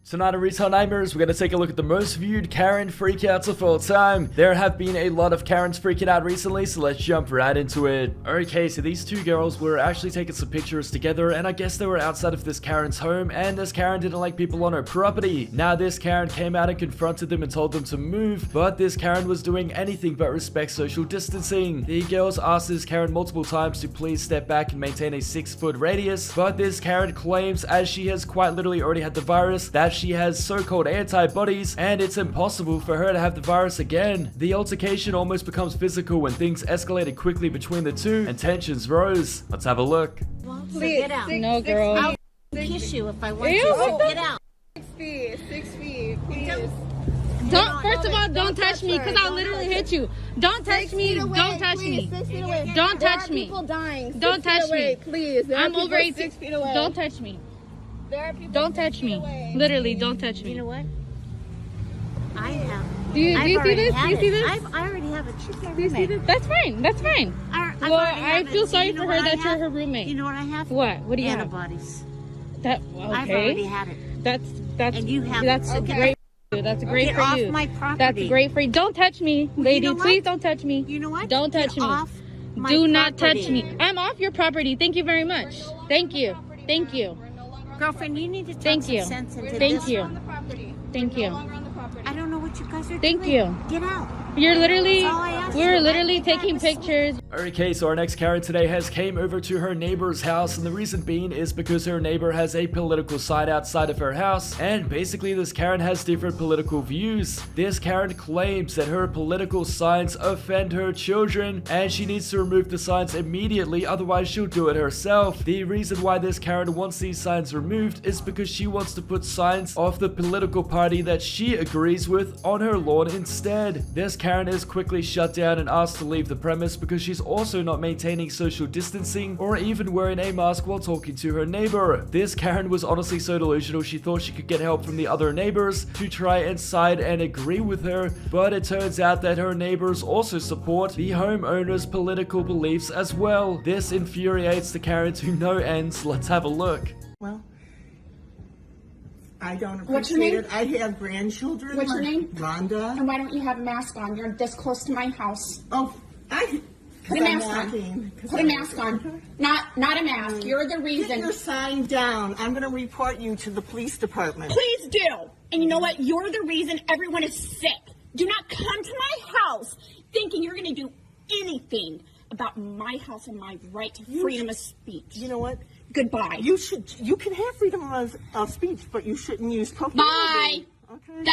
Tonight on Retail Nightmares, we're going to take a look at the most viewed Karen freakouts of all time. There have been a lot of Karens freaking out recently, so let's jump right into it. Okay, so these two girls were actually taking some pictures together, and I guess they were outside of this Karen's home, and this Karen didn't like people on her property. Now this Karen came out and confronted them and told them to move, but this Karen was doing anything but respect social distancing. The girls asked this Karen multiple times to please step back and maintain a 6-foot radius, but this Karen claims, as she has quite literally already had the virus, that she has so-called antibodies and it's impossible for her to have the virus again. The altercation almost becomes physical when things escalated quickly between the two and tensions rose. Let's have a look. Well, so get out. No, girl. I'll kiss you if I want to. So get out. 6 feet, please. Don't, first of all, don't touch me because I'll literally hit you. Don't touch me. Don't touch me. 6 feet away. Don't touch me. People dying. Don't touch me. Please. I'm over 18. 6 feet away. Don't touch me. There are people Don't touch me. away. Literally, don't touch me. You know what? I have. Do you see this? Do you see this? I already have a chick Do you see this? That's fine. That's fine. Well, I feel sorry for her that you're her roommate. You know what I have? What? What do you have? Antibodies. That I've already okay? had it. That's And you have that's it. great. That's great Get for off you. my property. That's great for you. Don't touch me, lady. know what? Please don't touch me. You know what? Don't touch Get me. off my Do not property. touch me. I'm off your property. Thank you very much. Thank you. Thank you. Girlfriend, you need to talk Thank some you. sense into Thank this. you. Thank you. I don't know what you guys are Thank doing. you. Get out. You're literally, That's all I asked we're you. literally I think I taking was- pictures. Okay, so our next Karen today has came over to her neighbor's house, and the reason being is because her neighbor has a political sign outside of her house, and basically this Karen has different political views. This Karen claims that her political signs offend her children, and she needs to remove the signs immediately, otherwise she'll do it herself. The reason why this Karen wants these signs removed is because she wants to put signs of the political party that she agrees with on her lawn instead. This Karen is quickly shut down and asked to leave the premise because she's also not maintaining social distancing or even wearing a mask while talking to her neighbor. This Karen was honestly so delusional she thought she could get help from the other neighbors to try and side and agree with her, but it turns out that her neighbors also support the homeowner's political beliefs as well. This infuriates the Karen to no ends. Let's have a look. Well, I don't What's your appreciate name? it. I have grandchildren. What's your name? Rhonda. And why don't you have a mask on? You're this close to my house. Oh, Put a I'm mask on. walking. Put a mask on. Not a mask. You're the Get reason. your sign down. I'm going to report you to the police department. Please do. And you know what? You're the reason everyone is sick. Do not come to my house thinking you're going to do anything about my house and my right to freedom of speech. You know what? Goodbye. You can have freedom of speech, but you shouldn't use profanity. Bye. Okay.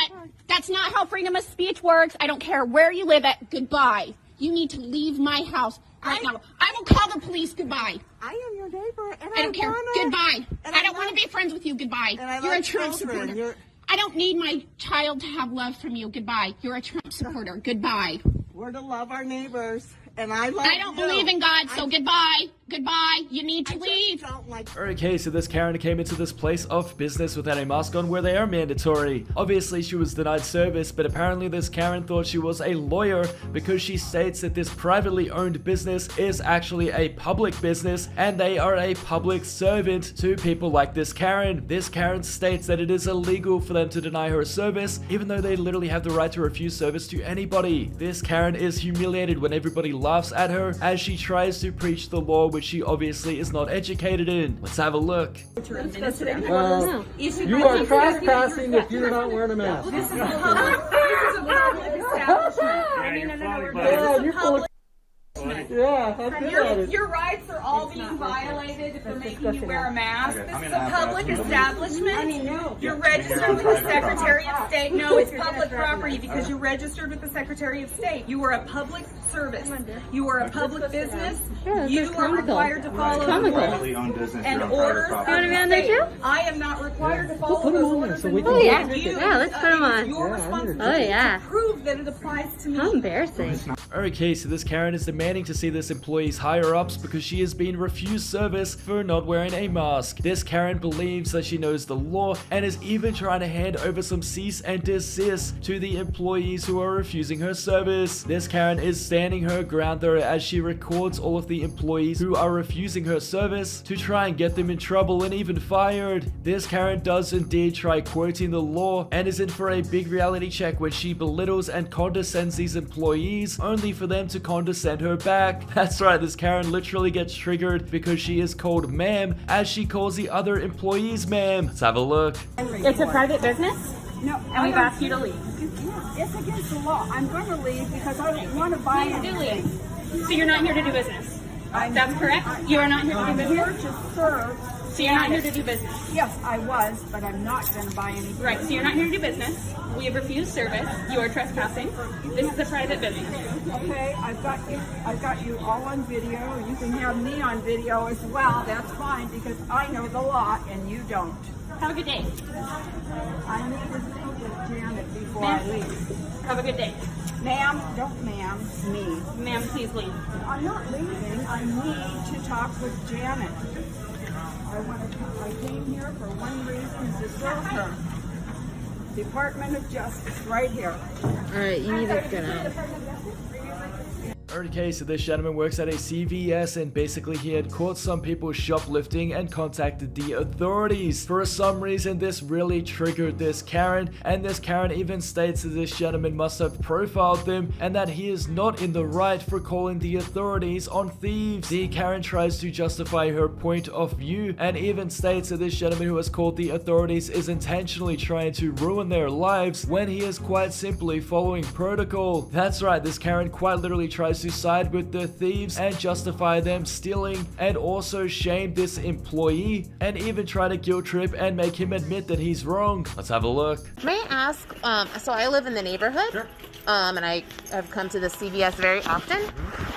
That's not how freedom of speech works. I don't care where you live at. Goodbye. You need to leave my house right now. I will call the police. Goodbye. I am your neighbor, and I don't care. Goodbye. I don't want to be friends with you. Goodbye. And I You're a like Trump children. supporter. I don't need my child to have love from you. Goodbye. You're a Trump supporter. Goodbye. We're to love our neighbors, and I love I don't believe in God, so goodbye. Goodbye. You need to leave. Don't like. Okay, so this Karen came into this place of business without a mask on where they are mandatory. Obviously, she was denied service, but apparently this Karen thought she was a lawyer because she states that this privately owned business is actually a public business and they are a public servant to people like this Karen. This Karen states that it is illegal for them to deny her service, even though they literally have the right to refuse service to anybody. This Karen is humiliated when everybody laughs at her as she tries to preach the law which she obviously is not educated in. Let's have a look. You are trespassing if you're not wearing a mask. This is a public establishment. Yeah, you're full of yeah, that's good at it. Your rights are all being violated if they're making you wear a mask. This is a public establishment. You're registered with the Secretary of State. No, it's public property because you're registered with the Secretary of State. You are a public service. You are a public business. You are required to follow the rules and orders. You want to be on there too? I am not required to follow Put 'em those on there orders. so we and can rules. Yeah. You- Yeah, let's put 'em on. Your Yeah, I responsibility Oh, yeah. to prove that it applies to me. How embarrassing. Okay, so this Karen is demanding to see this employee's higher-ups because she is being refused service for not wearing a mask. This Karen believes that she knows the law and is even trying to hand over some cease and desist to the employees who are refusing her service. This Karen is standing her ground though as she records all of the employees who are refusing her service to try and get them in trouble and even fired. This Karen does indeed try quoting the law and is in for a big reality check when she belittles and condescends these employees only for them to condescend her back. That's right, this Karen literally gets triggered because she is called ma'am as she calls the other employees ma'am. Let's have a look. It's a private business? No, And we've asked you to leave. You can't. It's against the law. I'm going to leave because I don't want to buy anything. So you're not here to do business? That's correct? You are not here to do I'm here business? to serve. So you're not here to do business? Yes, I was, but I'm not going to buy anything. Right, so you're not here to do business. We have refused service. You are trespassing. This is a private business. Okay, I've got you all on video. You can have me on video as well. That's fine because I know the law and you don't. Have a good day. I need to speak with Janet before I leave. Have a good day. Ma'am, don't ma'am, me. Ma'am, please leave. I'm not leaving. I need to talk with Janet. I came here for one reason, to serve her. Department of Justice, right here. Alright, you need to get out. Okay, so this gentleman works at a CVS and basically he had caught some people shoplifting and contacted the authorities. For some reason, this really triggered this Karen, and this Karen even states that this gentleman must have profiled them and that he is not in the right for calling the authorities on thieves. The Karen tries to justify her point of view and even states that this gentleman who has called the authorities is intentionally trying to ruin their lives when he is quite simply following protocol. That's right, this Karen quite literally tries to side with the thieves and justify them stealing and also shame this employee and even try to guilt trip and make him admit that he's wrong. Let's have a look. May I ask, so I live in the neighborhood, Sure. And I have come to the CVS very often.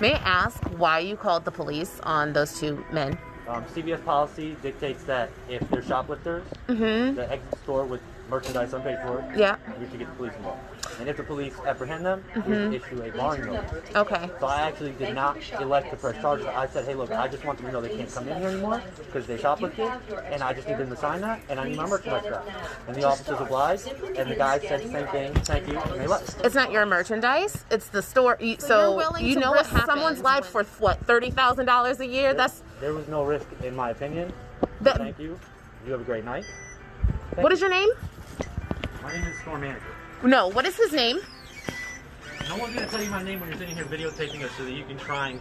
May I ask why you called the police on those two men? CVS policy dictates that if they're shoplifters, that exit the store with merchandise unpaid for, Yeah. we should get the police involved. And if the police apprehend them, we should issue a barring notice. Okay. So I actually did not elect to press charges. I said, hey, look, I just want them to know they can't come in here anymore because they shoplifted, and I just need them to sign that, and I need my merchandise back. And the officers obliged, and the guy said the same thing, thank you, and they left. It's not your merchandise. It's the store. So you know what happens? Someone's life for what, $30,000 a year? There was no risk, in my opinion. That- Thank you. You have a great night. What is your name? My name is store manager. No. What is his name? No one's going to tell you my name when you're sitting here videotaping us so that you can try and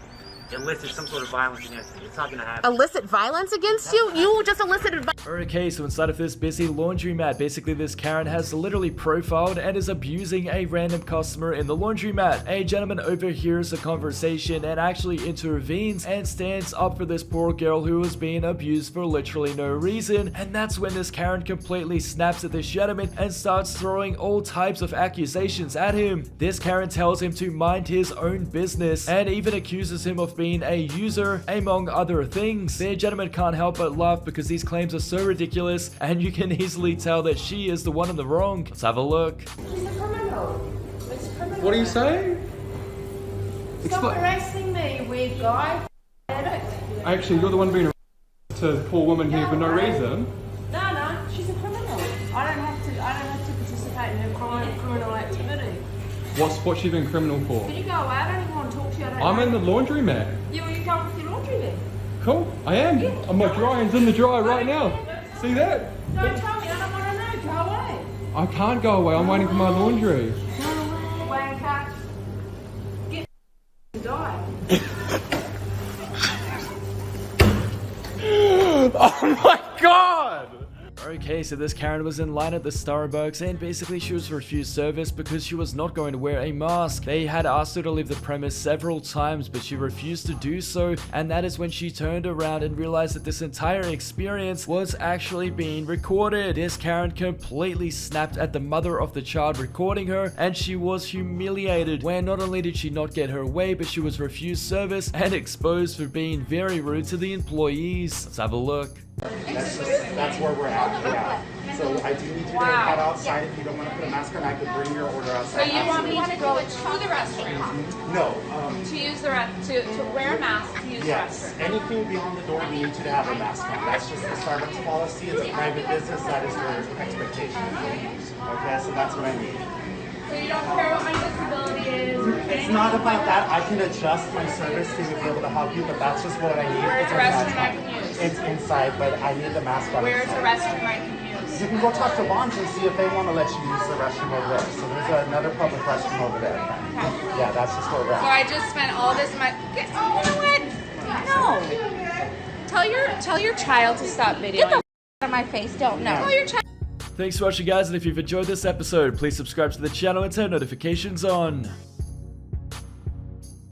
elicit some sort of violence against me. It's not going to happen. Illicit violence against you? You just elicited violence. Okay, so inside of this busy laundromat, basically this Karen has literally profiled and is abusing a random customer in the laundromat. A gentleman overhears the conversation and actually intervenes and stands up for this poor girl who was being abused for literally no reason. And that's when this Karen completely snaps at this gentleman and starts throwing all types of accusations at him. This Karen tells him to mind his own business and even accuses him of being a user, among other things. The gentleman can't help but laugh because these claims are so ridiculous and you can easily tell that she is the one in the wrong. Let's have a look. What are you saying? Stop harassing me, weird guy. Actually, you're the one being to a poor woman here for no reason. No, she's a criminal. I don't have to participate in her criminal activity. What's she been criminal for? Can you go away? I don't even want to talk to you. I'm in the laundromat. You go with your laundry then. Cool, I am. Yeah. My drying's in the dryer right now. See that? Don't tell me, I don't want to know. Go away. I can't go away, I'm waiting for my laundry. Wanker. Get and die. Oh my god! Okay, so this Karen was in line at the Starbucks and basically she was refused service because she was not going to wear a mask. They had asked her to leave the premise several times, but she refused to do so, and that is when she turned around and realized that this entire experience was actually being recorded. This Karen completely snapped at the mother of the child recording her, and she was humiliated where not only did she not get her way, but she was refused service and exposed for being very rude to the employees. Let's have a look. That's where we're at. Yeah. So I do need you to head outside if you don't want to put a mask on. I could bring your order outside. So you want me to go to the restroom? No. To use the to wear a mask to use the Yes. restroom? Anything beyond the door, we need you to have a mask on. That's just the Starbucks policy. It's a private business. That is your expectation. Okay, so that's what I need. So you don't care what my disability is? It's not about that. I can adjust my service to be able to help you, but that's just what I need. Where's the restroom I can use? It's inside, but I need the mask on. Where's the restroom I can use? You can go talk to Bonds and see if they want to let you use the restroom over there. So there's another public restroom over there. Okay. Yeah, that's just where we're So at. I just spent all this money. You know what? No. Tell your child to stop videoing. Get the out of my face. Don't know. Tell your child. Thanks for watching, guys, and if you've enjoyed this episode, please subscribe to the channel and turn notifications on.